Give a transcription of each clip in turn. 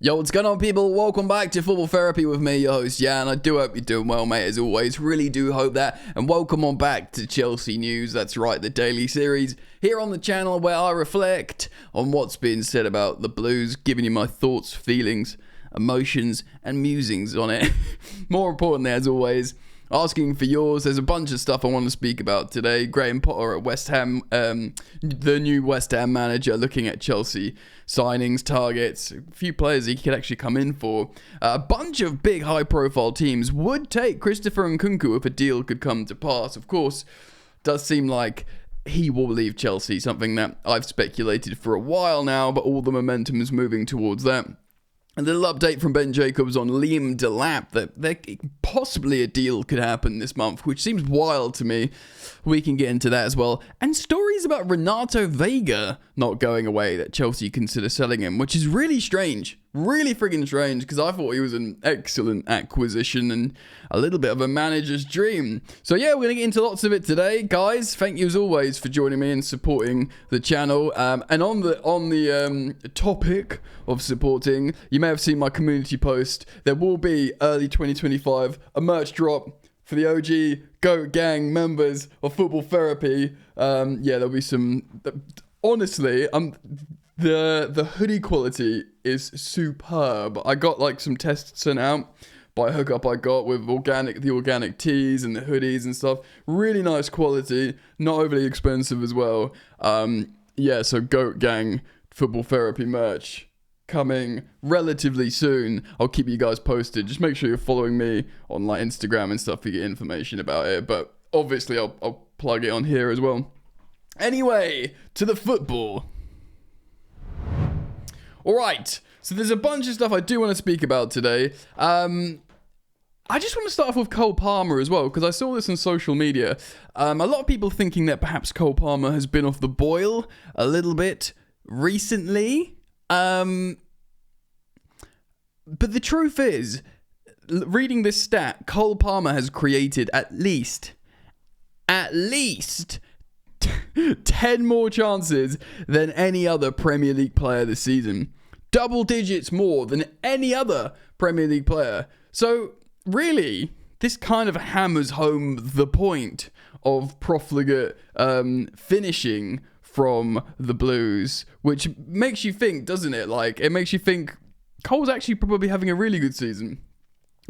Yo, what's going on, people? Welcome back to Football Therapy with me, your host, Jan. I do hope you're doing well, mate, as always. Really do hope that. And welcome on back to Chelsea News. That's right, the daily series here on the channel where I reflect on what's been said about the Blues, giving you my thoughts, feelings, emotions, and musings on it. More importantly, as always, asking for yours. There's a bunch of stuff I want to speak about today. Graham Potter at West Ham, the new West Ham manager, looking at Chelsea signings, targets, a few players he could actually come in for. A bunch of big high-profile teams would take Christopher Nkunku if a deal could come to pass. Of course, does seem like he will leave Chelsea, something that I've speculated for a while now, but all the momentum is moving towards that. A little update from Ben Jacobs on Liam Delap that possibly a deal could happen this month, which seems wild to me. We can get into that as well. And stories about Renato Veiga not going away, that Chelsea consider selling him, which is really strange. Really friggin' strange, because I thought he was an excellent acquisition and a little bit of a manager's dream. So yeah, we're going to get into lots of it today. Guys, thank you as always for joining me and supporting the channel. And on the topic of supporting, you may have seen my community post. There will be early 2025 a merch drop for the OG GOAT Gang members of Football Therapy. Yeah, there'll be some... Honestly, the hoodie quality is superb. I got like some tests sent out by a hookup I got with the organic tees and the hoodies and stuff. Really nice quality, not overly expensive as well. Yeah, so GOAT Gang Football Therapy merch coming relatively soon. I'll keep you guys posted. Just make sure you're following me on like Instagram and stuff to get information about it. But obviously I'll plug it on here as well. Anyway, to the football. Alright, so there's a bunch of stuff I do want to speak about today. I just want to start off with Cole Palmer as well, because I saw this on social media. A lot of people thinking that perhaps Cole Palmer has been off the boil a little bit recently. But the truth is, reading this stat, Cole Palmer has created at least 10 more chances than any other Premier League player this season. Double digits more than any other Premier League player. So, really, this kind of hammers home the point of profligate finishing from the Blues, which makes you think, doesn't it? Like, it makes you think Cole's actually probably having a really good season.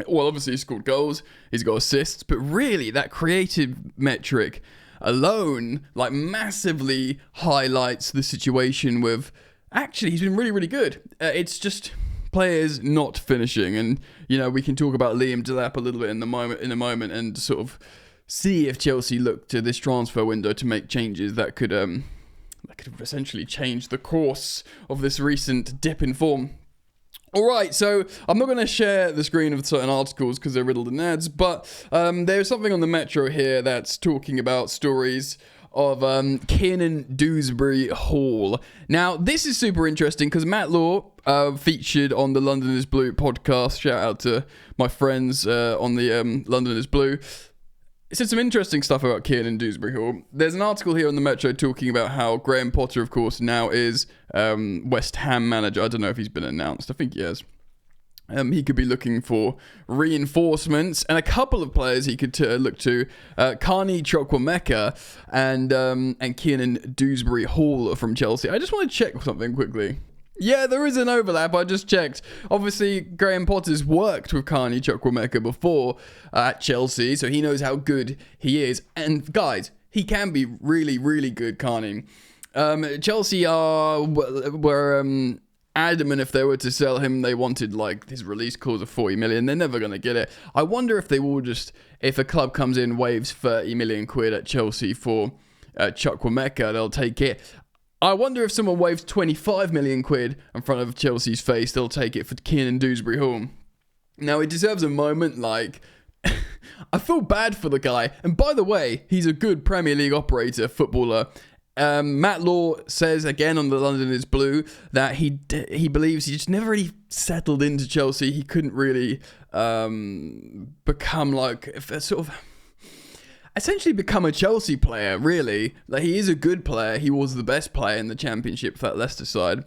Well, obviously, he scored goals, he's got assists, but really, that creative metric alone, like, massively highlights the situation with, actually, he's been really, really good. It's just players not finishing, and, you know, we can talk about Liam Delap a little bit in a moment, and sort of see if Chelsea look to this transfer window to make changes that could essentially change the course of this recent dip in form. Alright, so I'm not going to share the screen of certain articles because they're riddled in ads, but there's something on the Metro here that's talking about stories of Kiernan Dewsbury-Hall. Now, this is super interesting because Matt Law featured on the London is Blue podcast. Shout out to my friends on the London is Blue. It said some interesting stuff about Kiernan Dewsbury-Hall. There's an article here on the Metro talking about how Graham Potter, of course, now is West Ham manager. I don't know if he's been announced. I think he has. He could be looking for reinforcements, and a couple of players he could look to. Carney Chukwuemeka and Kiernan Dewsbury-Hall from Chelsea. I just want to check something quickly. Yeah, there is an overlap. I just checked. Obviously, Graham Potter's worked with Carney Chukwuemeka before at Chelsea, so he knows how good he is. And guys, he can be really, really good, Carney. Chelsea were adamant if they were to sell him, they wanted like his release clause of 40 million. They're never going to get it. I wonder if they will just, if a club comes in, waves 30 million quid at Chelsea for Chukwuemeka, they'll take it. I wonder if someone waves 25 million quid in front of Chelsea's face, they'll take it for Kiernan Dewsbury-Hall. Now, he deserves a moment, like, I feel bad for the guy. And by the way, he's a good Premier League operator, footballer. Matt Law says, again on the London is Blue, that he believes he just never really settled into Chelsea. He couldn't really become like a sort of... essentially become a Chelsea player, really. Like, he is a good player. He was the best player in the Championship for that Leicester side.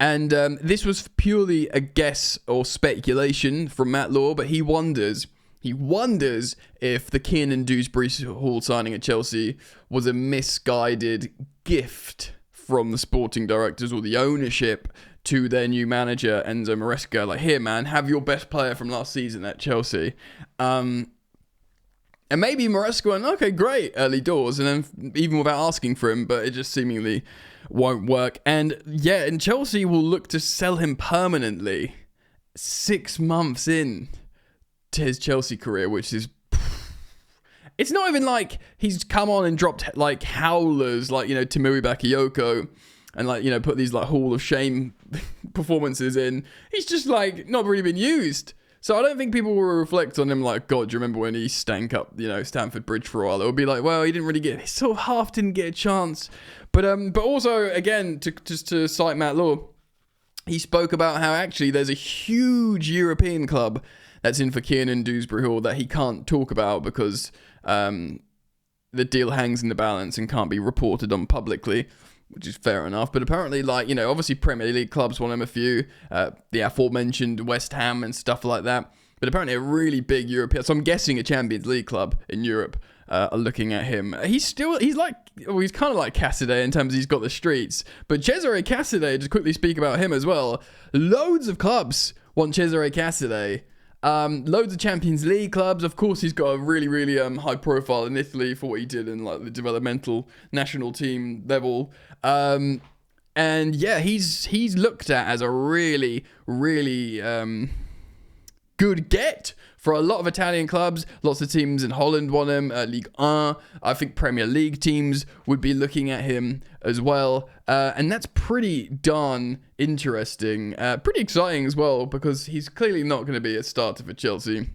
And this was purely a guess or speculation from Matt Law, but he wonders if the Kiernan Dewsbury Hall signing at Chelsea was a misguided gift from the sporting directors or the ownership to their new manager, Enzo Maresca. Like, here, man, have your best player from last season at Chelsea. And maybe Maresca went, okay, great, early doors, and then even without asking for him, but it just seemingly won't work. And yeah, and Chelsea will look to sell him permanently 6 months in to his Chelsea career, which is... It's not even like he's come on and dropped like howlers like, Tamuri Bakayoko and like, put these like Hall of Shame performances in. He's just like not really been used. So I don't think people will reflect on him like, God, do you remember when he stank up, Stamford Bridge for a while? It would be like, well, he sort of half didn't get a chance. But also, again, to cite Matt Law, he spoke about how actually there's a huge European club that's in for Kiernan Dewsbury Hall that he can't talk about because the deal hangs in the balance and can't be reported on publicly, which is fair enough. But apparently, obviously Premier League clubs want him a few, the aforementioned West Ham and stuff like that. But apparently a really big European, so I'm guessing a Champions League club in Europe are looking at him. He's kind of like Cassidy in terms of he's got the streets. But Cesare Cassidy, to quickly speak about him as well, loads of clubs want Cesare Cassidy. Loads of Champions League clubs. Of course, he's got a really, really high profile in Italy for what he did in like the developmental national team level. And yeah, he's looked at as a really, really good get for a lot of Italian clubs. Lots of teams in Holland want him. Ligue 1. I think Premier League teams would be looking at him as well. And that's pretty darn interesting. Pretty exciting as well, because he's clearly not going to be a starter for Chelsea.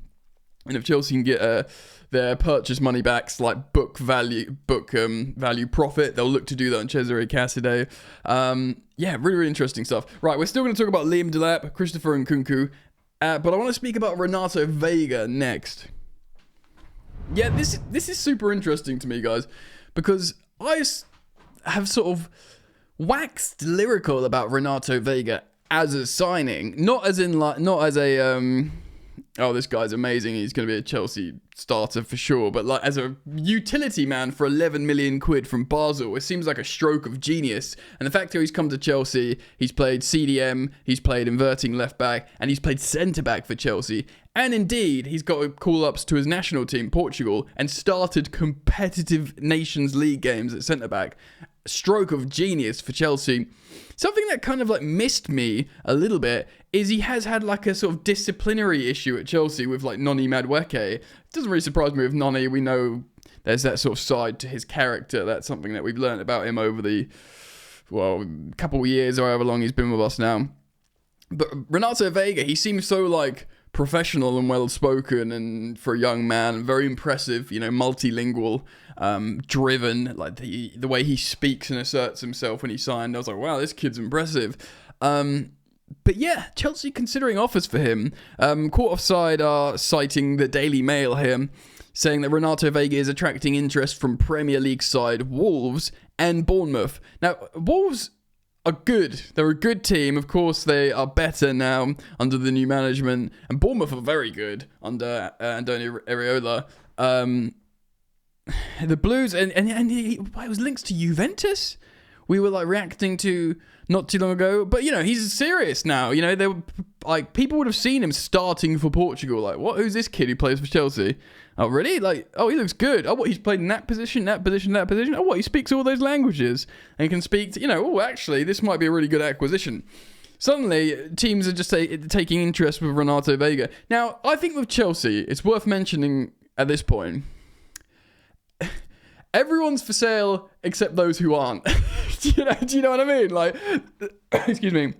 And if Chelsea can get their purchase money back, like book value profit, they'll look to do that on Cesare Cassidy. Yeah, really, really interesting stuff. Right, we're still going to talk about Liam Delap, Christopher Nkunku, but I want to speak about Renato Veiga next. Yeah, this is super interesting to me, guys, because I have sort of waxed lyrical about Renato Veiga as a signing, not as a oh, this guy's amazing, he's going to be a Chelsea starter for sure, but like as a utility man for 11 million quid from Basel. It seems like a stroke of genius. And the fact that he's come to Chelsea, he's played CDM, he's played inverting left back, and he's played centre back for Chelsea. And indeed, he's got call-ups to his national team, Portugal, and started competitive Nations League games at centre back. Stroke of genius for Chelsea. Something that kind of like missed me a little bit is he has had like a sort of disciplinary issue at Chelsea with like Noni Madueke. It doesn't really surprise me with Noni. We know there's that sort of side to his character. That's something that we've learned about him over the, couple of years or however long he's been with us now. But Renato Veiga, he seems so like professional and well-spoken, and for a young man, very impressive, multilingual, driven, like the way he speaks and asserts himself when he signed. I was like, wow, this kid's impressive. But yeah, Chelsea considering offers for him. Caught Offside are citing the Daily Mail here, saying that Renato Veiga is attracting interest from Premier League side Wolves and Bournemouth. Now, Wolves are good. They're a good team. Of course, they are better now under the new management. And Bournemouth are very good under Antonio Areola. The Blues, and it was links to Juventus. We were like reacting to not too long ago. But, he's serious now. They were like, people would have seen him starting for Portugal. Like, what? Who's this kid who plays for Chelsea? Oh, really? Like, oh, he looks good. Oh, what? He's played in that position, that position, that position. Oh, what? He speaks all those languages and can speak to, actually, this might be a really good acquisition. Suddenly, teams are just taking interest with Renato Veiga. Now, I think with Chelsea, it's worth mentioning at this point, everyone's for sale except those who aren't. Do you know what I mean? Like, excuse me.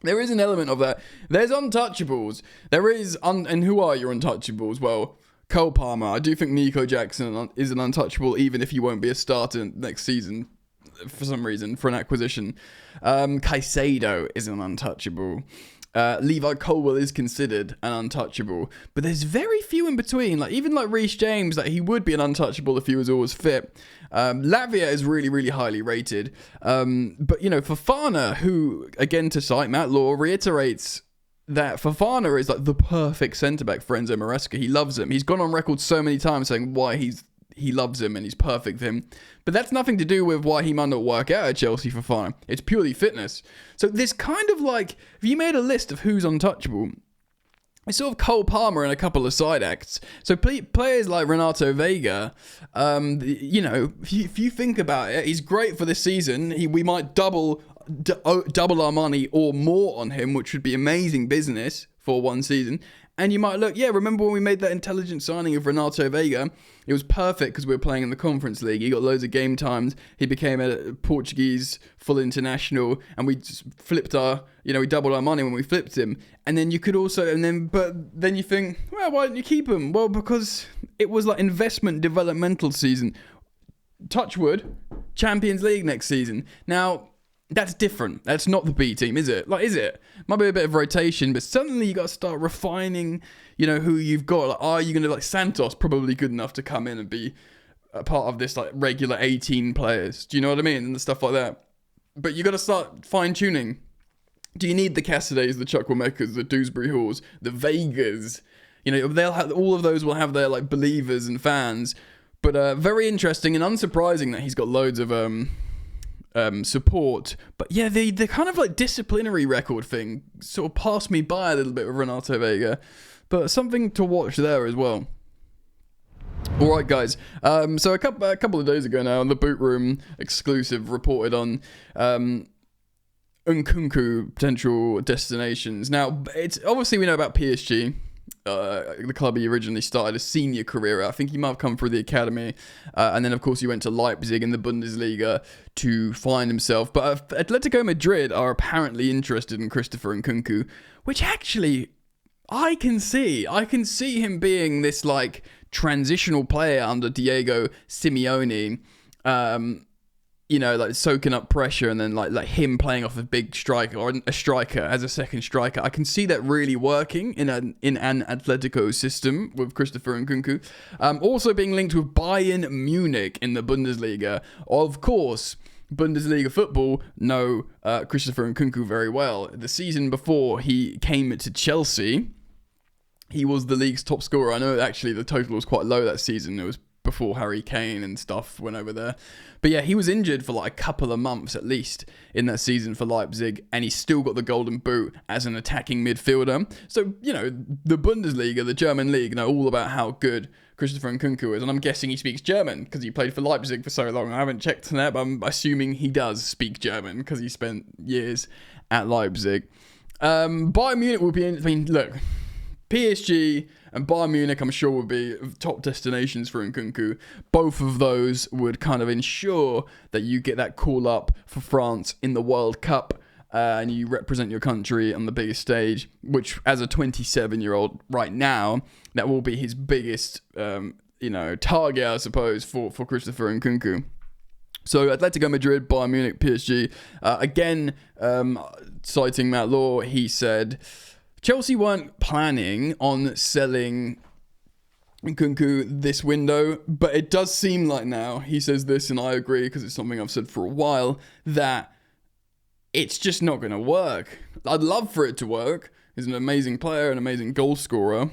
There is an element of that. There's untouchables. There is, and who are your untouchables? Well, Cole Palmer. I do think Nico Jackson is an untouchable, even if he won't be a starter next season for some reason, for an acquisition. Caicedo is an untouchable. Levi Colwill is considered an untouchable, but there's very few in between. Like even like Reece James, like he would be an untouchable if he was always fit. Lavia is really, really highly rated. But you know, Fofana, who again to cite Matt Law, reiterates that Fofana is like the perfect centre back for Enzo Maresca. He loves him. He's gone on record so many times saying why he loves him and he's perfect for him. But that's nothing to do with why he might not work out at Chelsea for Fofana. It's purely fitness. So this kind of like, if you made a list of who's untouchable, it's sort of Cole Palmer and a couple of side acts. So players like Renato Veiga, you know, if you think about it, he's great for this season. We might double our money or more on him, which would be amazing business for one season. And you might look, remember when we made that intelligent signing of Renato Veiga? It was perfect because we were playing in the Conference League. He got loads of game times. He became a Portuguese full international, and we flipped we doubled our money when we flipped him. And then you could also, but then you think, well, why didn't you keep him? Well, because it was like investment developmental season. Touchwood, Champions League next season. Now, that's different. That's not the B team, is it? Like, is it? Might be a bit of rotation, but suddenly you got to start refining, you know, who you've got. Like, are you going to, like, Santos probably good enough to come in and be a part of this, like, regular 18 players? Do you know what I mean? And stuff like that. But you got to start fine-tuning. Do you need the Cassidays, the Chukwuemekas, the Dewsbury Halls, the Vegas? You know, they'll have, all of those will have their, like, believers and fans. But very interesting and unsurprising that he's got loads of support. But yeah, the kind of like disciplinary record thing sort of passed me by a little bit with Renato Veiga, but something to watch there as well. All right, guys. So a couple of days ago now, the Boot Room exclusive reported on Nkunku potential destinations. Now, it's obviously we know about PSG. The club he originally started a senior career at. I think he might have come through the academy. And then, of course, he went to Leipzig in the Bundesliga to find himself. But Atletico Madrid are apparently interested in Christopher Nkunku, which actually I can see. I can see him being this, like, transitional player under Diego Simeone. You know, like soaking up pressure and then like him playing off a big striker or a striker as a second striker. I can see that really working in an Atletico system with Christopher Nkunku. Also being linked with Bayern Munich in the Bundesliga. Of course, Bundesliga football know Christopher Nkunku very well. The season before he came to Chelsea, he was the league's top scorer. I know actually the total was quite low that season. It was before Harry Kane and stuff went over there. But yeah, he was injured for like a couple of months at least in that season for Leipzig, and he still got the golden boot as an attacking midfielder. So, you know, the Bundesliga, the German league, know all about how good Christopher Nkunku is, and I'm guessing he speaks German because he played for Leipzig for so long. I haven't checked on that, but I'm assuming he does speak German because he spent years at Leipzig. Bayern Munich will be in, I mean, look, PSG and Bayern Munich, I'm sure, would be top destinations for Nkunku. Both of those would kind of ensure that you get that call up for France in the World Cup and you represent your country on the biggest stage, which as a 27-year-old right now, that will be his biggest, target, I suppose, for Christopher Nkunku. So Atletico Madrid, Bayern Munich, PSG. Again, citing Matt Law, he said Chelsea weren't planning on selling Nkunku this window, but it does seem like now, he says this, and I agree because it's something I've said for a while, that it's just not going to work. I'd love for it to work. He's an amazing player, an amazing goal scorer,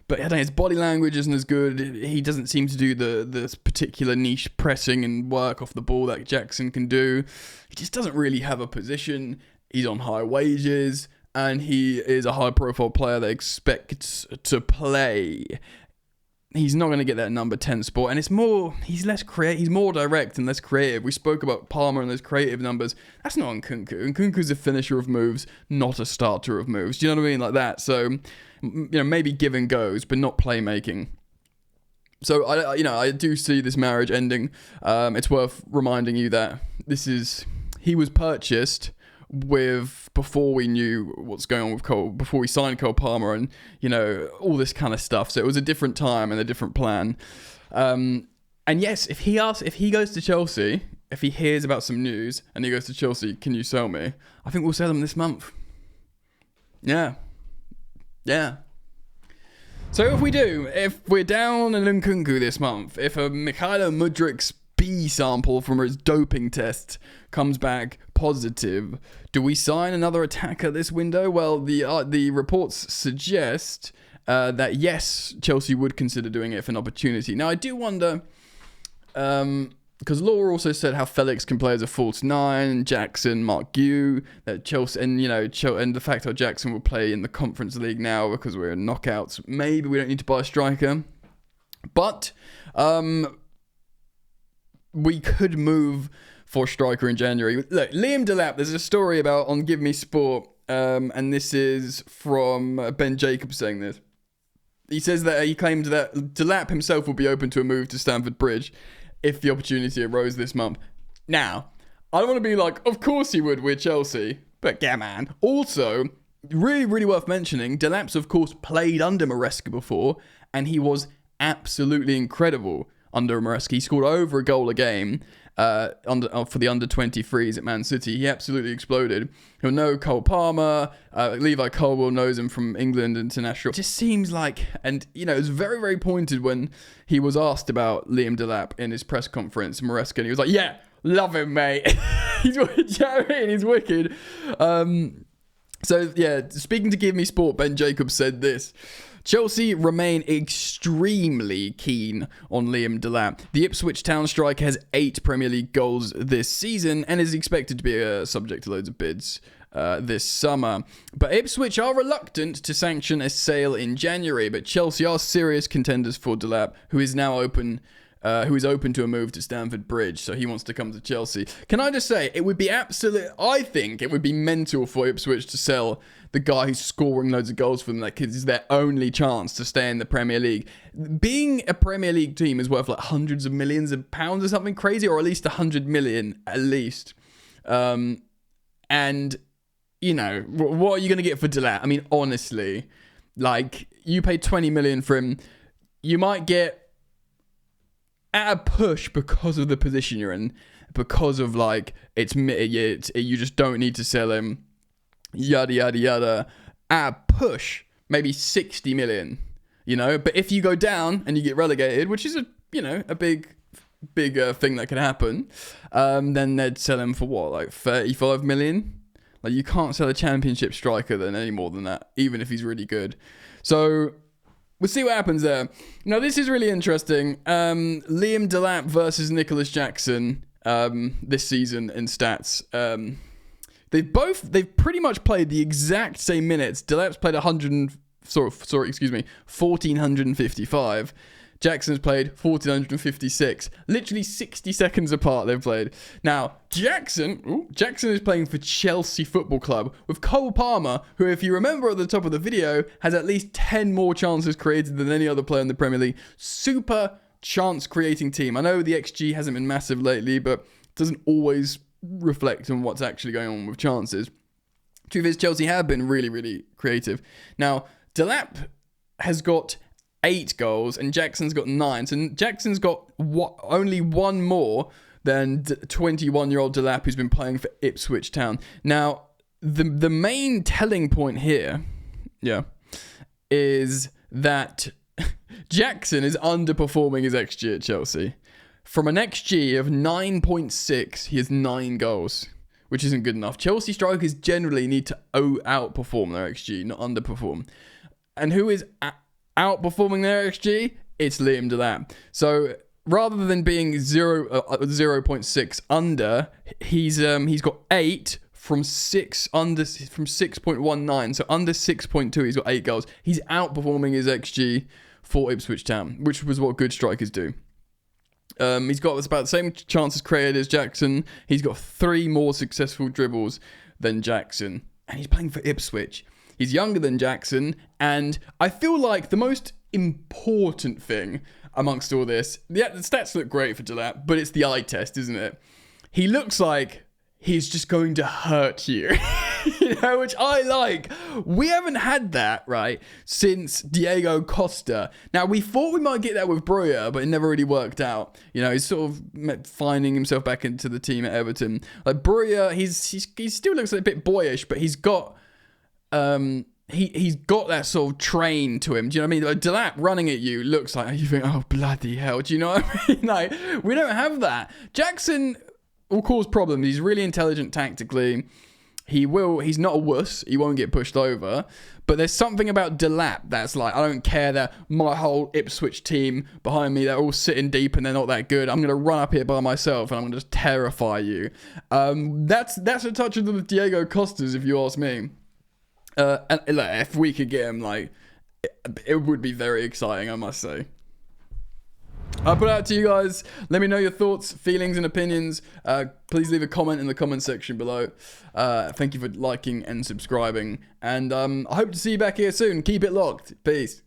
but I don't know, his body language isn't as good. He doesn't seem to do the particular niche pressing and work off the ball that Jackson can do. He just doesn't really have a position. He's on high wages, and he is a high-profile player that expects to play. He's not going to get that number 10 spot, and he's less creative. He's more direct and less creative. We spoke about Palmer and those creative numbers. That's not Nkunku. Nkunku's a finisher of moves, not a starter of moves. Do you know what I mean? Like that. So, maybe give and goes, but not playmaking. So, I do see this marriage ending. It's worth reminding you that he was purchased before we knew what's going on with Cole, before we signed Cole Palmer and, all this kind of stuff. So it was a different time and a different plan. And yes, if he goes to Chelsea, if he hears about some news and he goes to Chelsea, can you sell me? I think we'll sell him this month. Yeah. Yeah. So if we're down an Nkunku this month, if a Mikhailo Mudrik's B sample from his doping test comes back positive, do we sign another attacker this window? Well, the reports suggest that yes, Chelsea would consider doing it if an opportunity. Now, I do wonder, because Laura also said how Felix can play as a false nine, Jackson, Mark Gue, that Chelsea, and and the fact that Jackson will play in the Conference League now because we're in knockouts. Maybe we don't need to buy a striker, but we could move for a striker in January. Look, Liam Delap. There's a story about on Give Me Sport, and this is from Ben Jacobs saying this. He says that he claimed that Delap himself would be open to a move to Stamford Bridge if the opportunity arose this month. Now, I don't want to be like, of course he would with Chelsea, but yeah, man. Also, really, really worth mentioning, Delap's, of course, played under Maresca before, and he was absolutely incredible under Maresca. He scored over a goal a game for the under-23s at Man City. He absolutely exploded. He'll know Cole Palmer. Levi Colwill knows him from England International. It just seems like, and it was very, very pointed when he was asked about Liam Delap in his press conference, Maresca, and he was like, yeah, love him, mate. He's wicked. So, yeah, speaking to Give Me Sport, Ben Jacobs said this. Chelsea remain extremely keen on Liam Delap. The Ipswich Town striker has 8 Premier League goals this season and is expected to be subject to loads of bids this summer. But Ipswich are reluctant to sanction a sale in January, but Chelsea are serious contenders for Delap, who is open to a move to Stamford Bridge, so he wants to come to Chelsea. Can I just say, I think it would be mental for Ipswich to sell the guy who's scoring loads of goals for them, because it's their only chance to stay in the Premier League. Being a Premier League team is worth like hundreds of millions of pounds or something crazy, or at least 100 million, at least. And, what are you going to get for Delap? I mean, honestly, like, you pay 20 million for him, you might get, at a push, because of the position you're in, because of like you just don't need to sell him, yada yada yada. At a push, maybe 60 million. But if you go down and you get relegated, which is a big thing that can happen, then they'd sell him for what, like 35 million. Like, you can't sell a Championship striker then any more than that, even if he's really good. So we'll see what happens there. Now, this is really interesting. Liam Delap versus Nicholas Jackson this season in stats. They've pretty much played the exact same minutes. Delap's played 1,455. Jackson's played 1,456. Literally 60 seconds apart they've played. Now, Jackson is playing for Chelsea Football Club with Cole Palmer, who, if you remember at the top of the video, has at least 10 more chances created than any other player in the Premier League. Super chance-creating team. I know the XG hasn't been massive lately, but it doesn't always reflect on what's actually going on with chances. Truth is, Chelsea have been really, really creative. Now, Delap has got 8 goals and Jackson's got 9. So Jackson's got only one more than 21-year-old Delap, who's been playing for Ipswich Town. Now, the main telling point here, is that Jackson is underperforming his XG at Chelsea. From an XG of 9.6, he has 9 goals, which isn't good enough. Chelsea strikers generally need to outperform their XG, not underperform. And who is outperforming their XG? It's Liam Delap. So rather than being 0.6 under, he's got 8 from 6.19. So under 6.2, he's got 8 goals. He's outperforming his XG for Ipswich Town, which was what good strikers do. He's got about the same chances created as Jackson. He's got 3 more successful dribbles than Jackson, and he's playing for Ipswich. He's younger than Jackson, and I feel like the most important thing amongst all this, the stats look great for Delap, but it's the eye test, isn't it? He looks like he's just going to hurt you, which I like. We haven't had that, right, since Diego Costa. Now, we thought we might get that with Breuer, but it never really worked out. He's sort of finding himself back into the team at Everton. Like, Breuer, he still looks like a bit boyish, but he's got He's got that sort of train to him. Do you know what I mean? Like Delap running at you looks like you think, oh bloody hell. Do you know what I mean? Like we don't have that. Jackson will cause problems. He's really intelligent tactically. He's not a wuss. He won't get pushed over. But there's something about Delap that's like, I don't care that my whole Ipswich team behind me, they're all sitting deep and they're not that good. I'm going to run up here by myself and I'm going to just terrify you. That's a touch of the Diego Costas, if you ask me. And like, if we could get him, like, it would be very exciting, I must say. I'll put it out to you guys. Let me know your thoughts, feelings, and opinions. Please leave a comment in the comment section below. Thank you for liking and subscribing. And I hope to see you back here soon. Keep it locked. Peace.